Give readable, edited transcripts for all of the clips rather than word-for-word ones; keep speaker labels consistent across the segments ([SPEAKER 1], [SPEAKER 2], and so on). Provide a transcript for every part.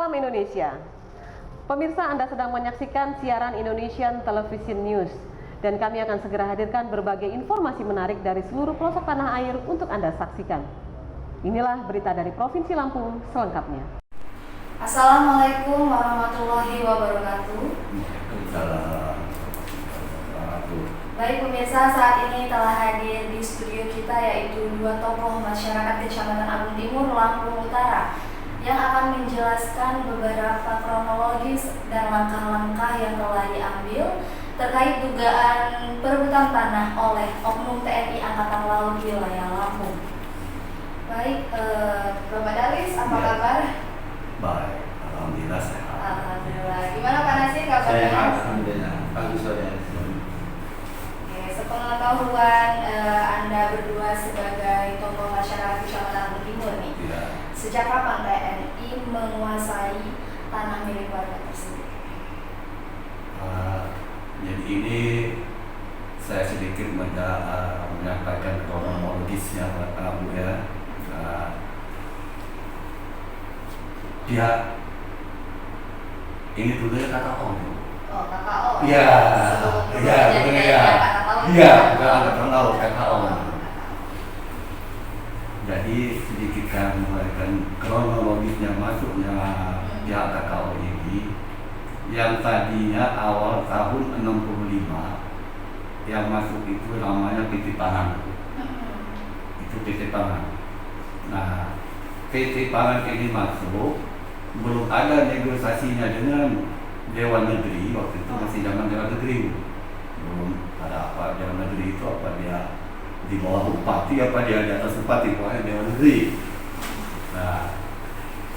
[SPEAKER 1] Salam Indonesia. Pemirsa, Anda sedang menyaksikan siaran Indonesian Television News dan kami akan segera hadirkan berbagai informasi menarik dari seluruh pelosok tanah air untuk Anda saksikan. Inilah berita dari Provinsi Lampung selengkapnya.
[SPEAKER 2] Assalamualaikum warahmatullahi wabarakatuh. Baik pemirsa, saat ini telah hadir di studio kita yaitu dua tokoh masyarakat Kecamatan Agung Timur, Lampung Utara yang akan menjelaskan beberapa kronologis dan langkah-langkah yang telah diambil terkait dugaan perebutan tanah oleh Oknum TNI Angkatan Laut wilayah Lampung. Baik, Bapak Dalis, apa kabar?
[SPEAKER 3] Baik, alhamdulillah sehat.
[SPEAKER 2] Alhamdulillah. Gimana Pak Nasir kabarnya?
[SPEAKER 3] Sehat, alhamdulillah. Bagus saja.
[SPEAKER 2] Sepengetahuan Anda berdua sebagai tokoh masyarakat Kecamatan Agung Timur nih, sejak kapan TNI menguasai tanah milik warga tersebut?
[SPEAKER 3] Jadi ini saya sedikit menyampaikan kronologisnya Pak Abu ya. Pihak ini dulunya KKO.
[SPEAKER 2] Oh, KKO.
[SPEAKER 3] Iya, iya, iya, bukan Angkatan Laut, KKO. Jadi sedikit kami memberikan kronologisnya masuknya pihak KKO ini, yang tadinya awal tahun 65 yang masuk itu namanya PT Pangan. Itu PT Pangan. Nah, PT Pangan ini masuk, belum ada negosiasinya dengan Dewan Negeri. Waktu itu masih zaman Dewan Negeri, belum ada apa Dewan Negeri itu, apa dia di bawah bupati, apa dia di atas bupati, pokoknya Dewan Negeri. Nah,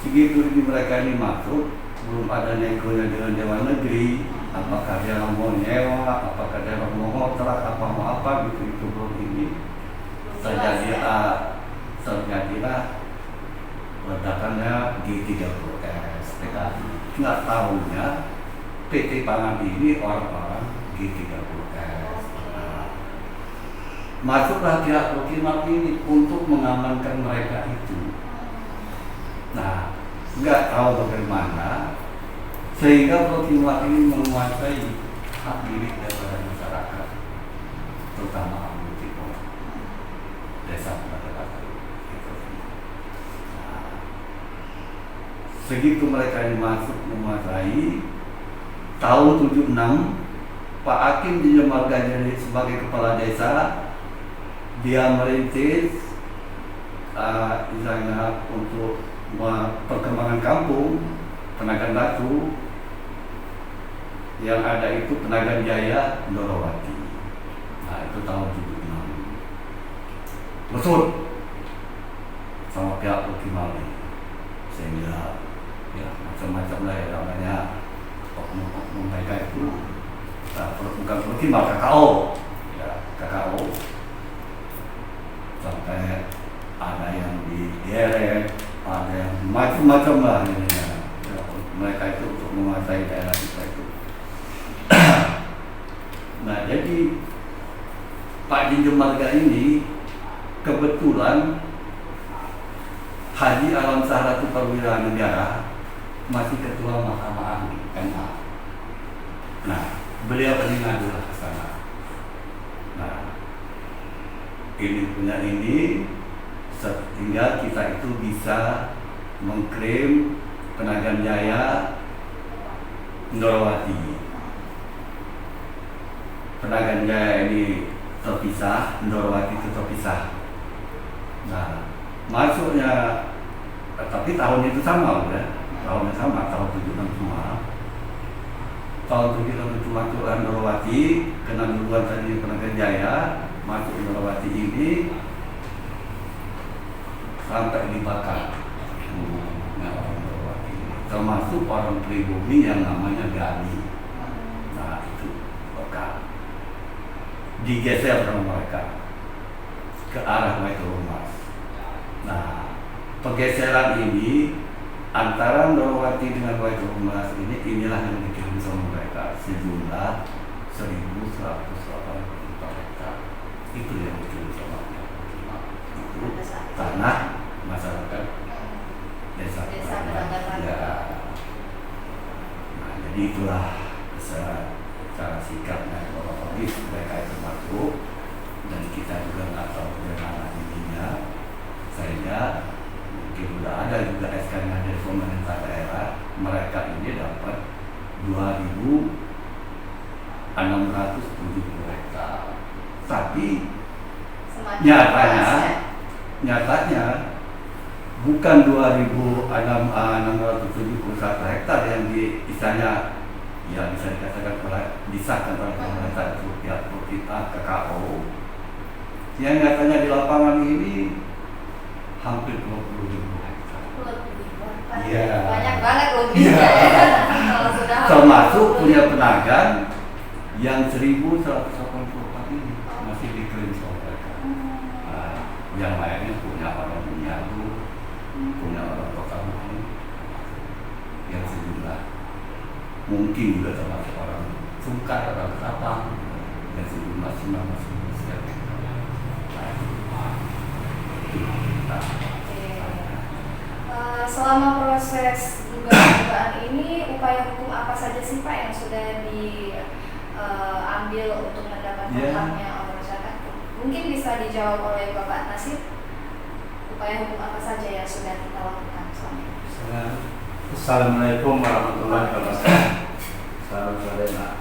[SPEAKER 3] segitu ini mereka ini masuk, belum ada negonya dengan Dewan Negeri, apakah dia mau nyewa, apakah dia mau ngontrak, apa mau apa gitu, itu belum ini. Terjadilah ledakannya G30S PKI. Nggak tahunya PT Pangan ini orang-orang G30S. Masuklah pihak Prokimat ini untuk mengamankan mereka itu. Nah, nggak tahu bagaimana sehingga Prokimat ini menguasai hak milik daripada masyarakat, terutama Agung Timur, desa Penadaran. Nah, segitu mereka ini masuk menguasai, tahun 76 Pak Hakim di Jemarga jadi sebagai kepala desa, dia merintis misalnya untuk perkembangan kampung, Penagan Batu, yang ada itu Penagan Jaya, Ndorowati. Nah, itu tahun 76. Betul sama pihak Prokimal ini, sehingga ya macam-macam lah ya namanya oknum mereka itu, bukan Prokimal, KKO ya, KKO, sampai ada yang digeret, ada yang macam-macam lah ini ya. Mereka itu untuk menguasai daerah kita itu. Nah, jadi Pak Jinjung Marga ini kebetulan Haji Alam Sahratu Perwira Negara masih ketua Mahkamah Agung MA. Nah, beliau ini ngadulah ke sana. Nah, ini punya ini sehingga kita itu bisa mengklaim Penagan Jaya, Ndorowati. Penagan Jaya ini terpisah, Ndorowati itu terpisah. Nah, masuknya, tapi tahun itu sama udah, tahunnya sama, tahun 76 semua. Tahun 76 itu masuklah Ndorowati, kena duluan tadi Penagan Jaya, masuk Ndorowati ini sampai dibakar. Termasuk orang pribumi yang namanya Gani. Nah, itu bakar, digeser sama mereka ke arah Baitul Mas. Nah, pergeseran ini antara Ndorowati dengan Baitul Mas ini, inilah yang dikirim sama mereka sejumlah 1.184 hektar. Itu yang dikirim sama mereka. Itu tanah masyarakat desa Penadaran. Ya, Jadi itulah cara sikapnya kronologis mereka itu masuk, dan kita juga nggak tahu bagaimana ininya. Sehingga mungkin udah ada juga SK-nya dari pemerintah daerah, mereka ini dapat 2.670 hektar. Tapi nyatanya bukan 2.671 hektar yang istilahnya ya bisa dikatakan disahkan oleh pemerintah itu ya kita KKO. Yang nyatanya di lapangan ini hampir 20.000 hektar. Iya.
[SPEAKER 2] Banyak banget loh.
[SPEAKER 3] Iya.
[SPEAKER 2] Kalau sudah
[SPEAKER 3] Termasuk punya penagan yang 1.184 ini masih diklaim sama mereka. Yang lainnya punya orang Bunyadu, punya orang Kota-Bumi, yang sejumlah mungkin juga termasuk orang Sungkar, orang Ketapang, dan sejumlah masing-masing.
[SPEAKER 2] Selama proses dugaan ini, upaya hukum apa saja sih Pak yang sudah diambil untuk mendapatkan haknya oleh masyarakat? Mungkin bisa dijawab oleh Bapak Nasir. Upaya hukum apa saja yang sudah kita lakukan selama ini?
[SPEAKER 4] Assalamualaikum warahmatullahi wabarakatuh. Selamat sore Pak.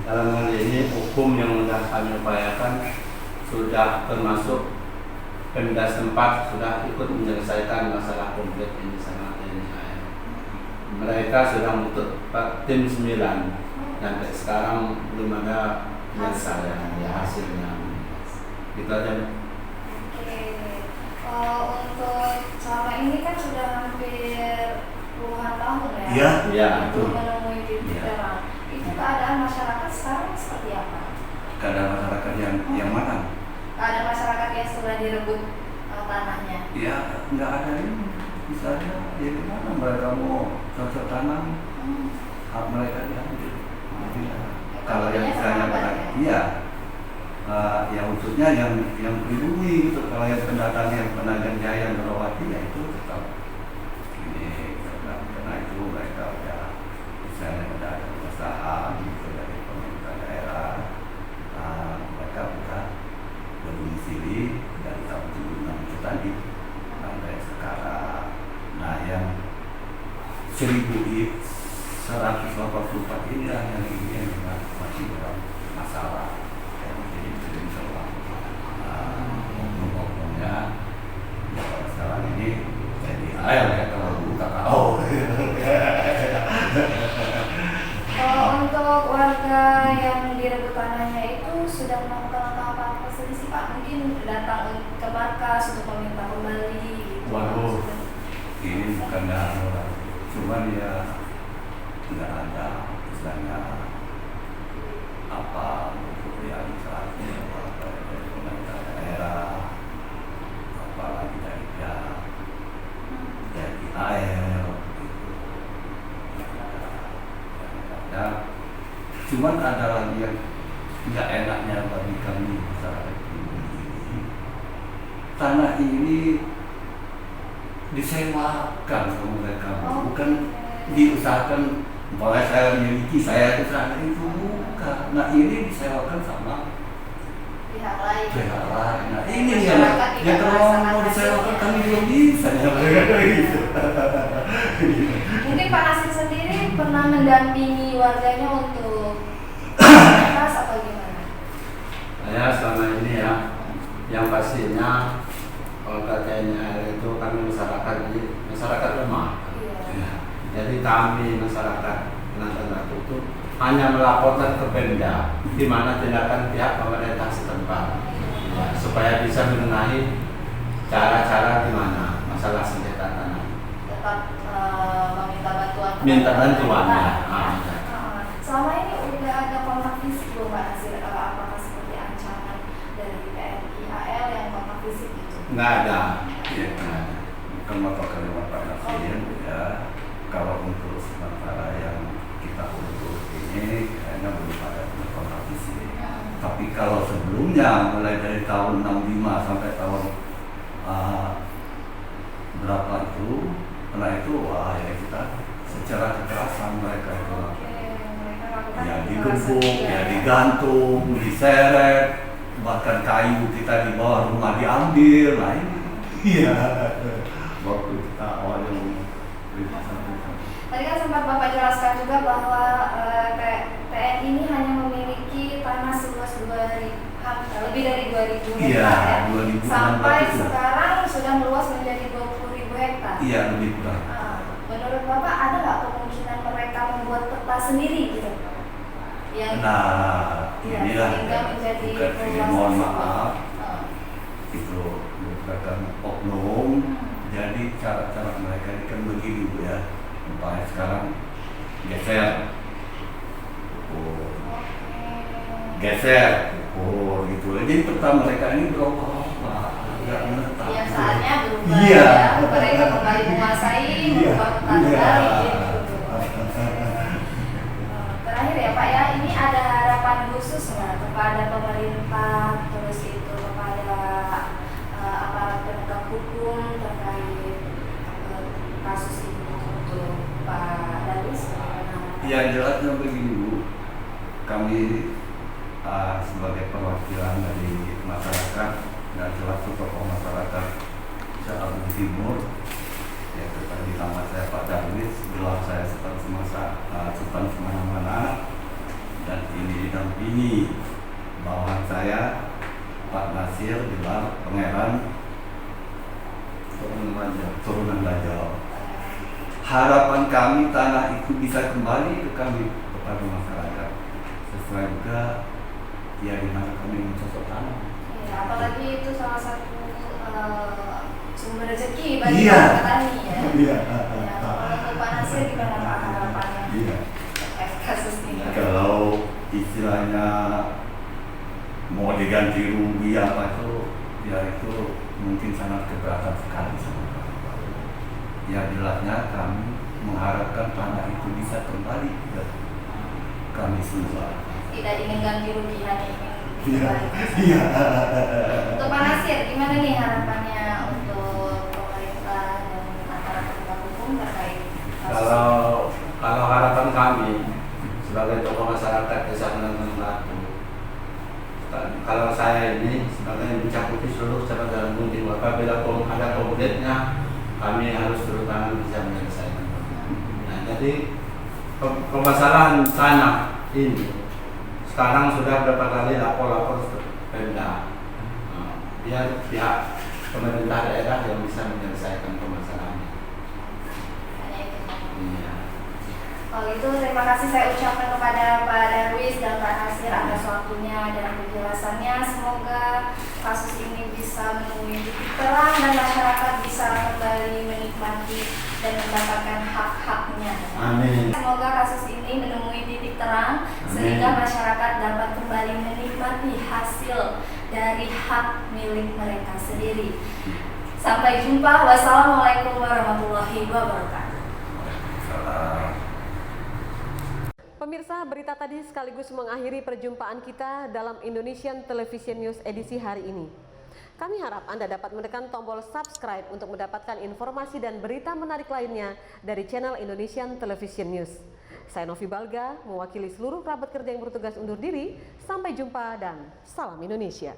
[SPEAKER 4] Dalam hal ini hukum yang sudah kami upayakan sudah termasuk Pemda setempat sudah ikut menyelesaikan masalah konflik ini sama TNI. Mereka sudah membentuk tim 9 dan sampai sekarang belum ada penyelesaian hasilnya. Gitu aja.
[SPEAKER 2] Oke. Untuk selama ini kan sudah hampir puluhan tahun ya.
[SPEAKER 3] Iya,
[SPEAKER 2] Untuk
[SPEAKER 3] betul.
[SPEAKER 2] menemui titik terang. Itu keadaan masyarakat sekarang seperti apa?
[SPEAKER 3] Keadaan masyarakat yang mana?
[SPEAKER 2] Keadaan masyarakat yang sudah direbut tanahnya.
[SPEAKER 3] Ya nggak ada ini, misalnya ya gimana mereka mau cocok tanam, hak mereka diambil. Kalau yang misalnya iya, ya khususnya yang pribumi gitu. Kalau yang pendatang yang Penagan Jaya Merawati ya itu tetap ini karena itu mereka udah misalnya udah ada pengesahan gitu dari pemerintah daerah, mereka udah berdomisili dari tahun 76 itu tadi sampai sekarang. Nah yang 1.184 inilah yang ini yang masih bermasalah. Jadi belum selesai ngomong-ngomongnya. Ya sekarang ini jadi air ya kalau buka KO.
[SPEAKER 2] Untuk warga yang direbut tanahnya itu sudah melakukan langkah apa saja sih Pak? Mungkin datang ke markas untuk meminta kembali gitu.
[SPEAKER 3] Waduh, ini bukan orang, cuman ya nggak ada misalnya apa untuk realisasi apa dari pemerintah daerah, apalagi dari AR gitu. Ya, cuman ada lagi yang nggak enaknya bagi kami masyarakat ini. Tanah ini disewakan sama mereka, bukan diusahakan. Kalau saya miliki, saya usahakan itu bukan. Nah ini disewakan sama
[SPEAKER 2] Pihak lain.
[SPEAKER 3] Nah ini yang kalau mau disewakan kami belum bisa ya gitu.
[SPEAKER 2] Mungkin Pak Nasir sendiri pernah mendampingi warganya untuk markas atau gimana?
[SPEAKER 4] Saya selama ini ya, yang pastinya kalau TNI itu kami masyarakat lemah.
[SPEAKER 2] Iya.
[SPEAKER 4] Jadi kami masyarakat penantang batu itu hanya melaporkan ke Pemda di mana tindakan pihak pemerintah setempat supaya bisa mengenai cara-cara di mana masalah sengketa tanah.
[SPEAKER 2] Tetap meminta bantuan.
[SPEAKER 4] Minta bantuan ya.
[SPEAKER 2] Selama ini udah ada kontak fisik belum Pak Nasir? Apakah seperti ancaman dari TNI AL yang kontak fisik itu?
[SPEAKER 4] Nggak ada.
[SPEAKER 3] Ya, bukan motor kalimat Pak Nasir ya. Kalau untuk sementara yang kita urus ini kayaknya belum ada kontak fisik. Tapi kalau sebelumnya mulai dari tahun 65 sampai tahun berapa itu, karena itu wah ya kita secara kekerasan mereka itu ya digebuk, ya digantung, diseret, bahkan kayu kita di bawah rumah diambil, nah ini. Iya. Waktu kita awalnya
[SPEAKER 2] Tadi kan sempat Bapak jelaskan juga bahwa TNI ini hanya memiliki tanah seluas lebih dari 2.000 hektar
[SPEAKER 3] Iya,
[SPEAKER 2] ya.
[SPEAKER 3] 2.000
[SPEAKER 2] Sampai
[SPEAKER 3] itu.
[SPEAKER 2] sekarang sudah meluas menjadi 20.000 hektar.
[SPEAKER 3] Iya, lebih kurang.
[SPEAKER 2] Menurut Bapak ada nggak kemungkinan mereka membuat peta sendiri gitu? Yang
[SPEAKER 3] Nah,
[SPEAKER 2] ya,
[SPEAKER 3] inilah
[SPEAKER 2] sehingga menjadi
[SPEAKER 3] bukan ini,
[SPEAKER 2] luas
[SPEAKER 3] mohon
[SPEAKER 2] tersebut.
[SPEAKER 3] maaf, itu merupakan oknum. Jadi cara-cara mereka ini kan begini Bu ya, umpamanya sekarang geser, geser, gitu. Jadi peta mereka ini berubah-ubah, nggak menetap.
[SPEAKER 2] Yang saatnya berubah
[SPEAKER 3] Iya.
[SPEAKER 2] ya, mereka kembali menguasai, merubah peta kembali gitu. Terakhir ya Pak ya, ini ada harapan khusus nggak kepada pemerintah, terus itu kepada aparat penegak hukum terkait kasus ini untuk Pak Darwis?
[SPEAKER 3] Yang jelasnya begini Bu, kami sebagai perwakilan dari masyarakat dan selaku tokoh masyarakat Ciamis Timur, ya tadi nama saya Pak Darwis, gelar saya Sultan Semana-Mana, dan ini didampingi bawahan saya Pak Nasir, gelar Pangeran Turunan Lajau. Harapan kami tanah itu bisa kembali ke kami, kepada masyarakat, sesuai juga ya di mana kami mencocok tanah.
[SPEAKER 2] Ya, apalagi itu salah satu sumber rezeki bagi
[SPEAKER 3] Iya.
[SPEAKER 2] petani ya.
[SPEAKER 3] Iya.
[SPEAKER 2] Ya, kalau untuk Pak Nasir gimana Pak harapannya
[SPEAKER 3] Iya.
[SPEAKER 2] terkait kasus ini?
[SPEAKER 3] Kalau istilahnya mau diganti rugi apa itu, ya itu mungkin sangat keberatan sekali sama kami. Ya jelasnya kami mengharapkan tanah itu bisa kembali ke kami semua.
[SPEAKER 2] Tidak ingin ganti rugi, hanya ingin
[SPEAKER 3] Iya.
[SPEAKER 2] kembali.
[SPEAKER 3] Iya.
[SPEAKER 2] Untuk Pak Nasir, gimana nih harapannya untuk pemerintah dan antara penegak hukum terkait kasus ini?
[SPEAKER 4] Kalau harapan kami sebagai tokoh masyarakat Desa Menangan Batu, kalau saya ini sebagai mencakupi seluruh cabang dalam gunting, apabila ada konfliknya kami harus turun tangan bisa menyelesaikan. Nah, jadi permasalahan tanah ini sekarang sudah berapa kali lapor ke Pemda, biar pihak pemerintah daerah yang bisa menyelesaikan permasalahannya.
[SPEAKER 2] Hanya itu.
[SPEAKER 4] Iya.
[SPEAKER 2] Kalau itu terima kasih saya ucapkan kepada Pak Darwis dan Pak Nasir atas waktunya dan penjelasannya. Semoga kasus ini bisa menemui titik terang dan masyarakat bisa kembali menikmati dan mendapatkan hak-haknya.
[SPEAKER 4] Amin.
[SPEAKER 2] Semoga kasus ini menemui titik terang sehingga masyarakat dapat kembali menikmati hasil dari hak milik mereka sendiri. Sampai jumpa. Wassalamualaikum warahmatullahi wabarakatuh.
[SPEAKER 1] Pemirsa, berita tadi sekaligus mengakhiri perjumpaan kita dalam Indonesian Television News edisi hari ini. Kami harap Anda dapat menekan tombol subscribe untuk mendapatkan informasi dan berita menarik lainnya dari channel Indonesian Television News. Saya Novi Balga, mewakili seluruh kerabat kerja yang bertugas undur diri. Sampai jumpa dan salam Indonesia.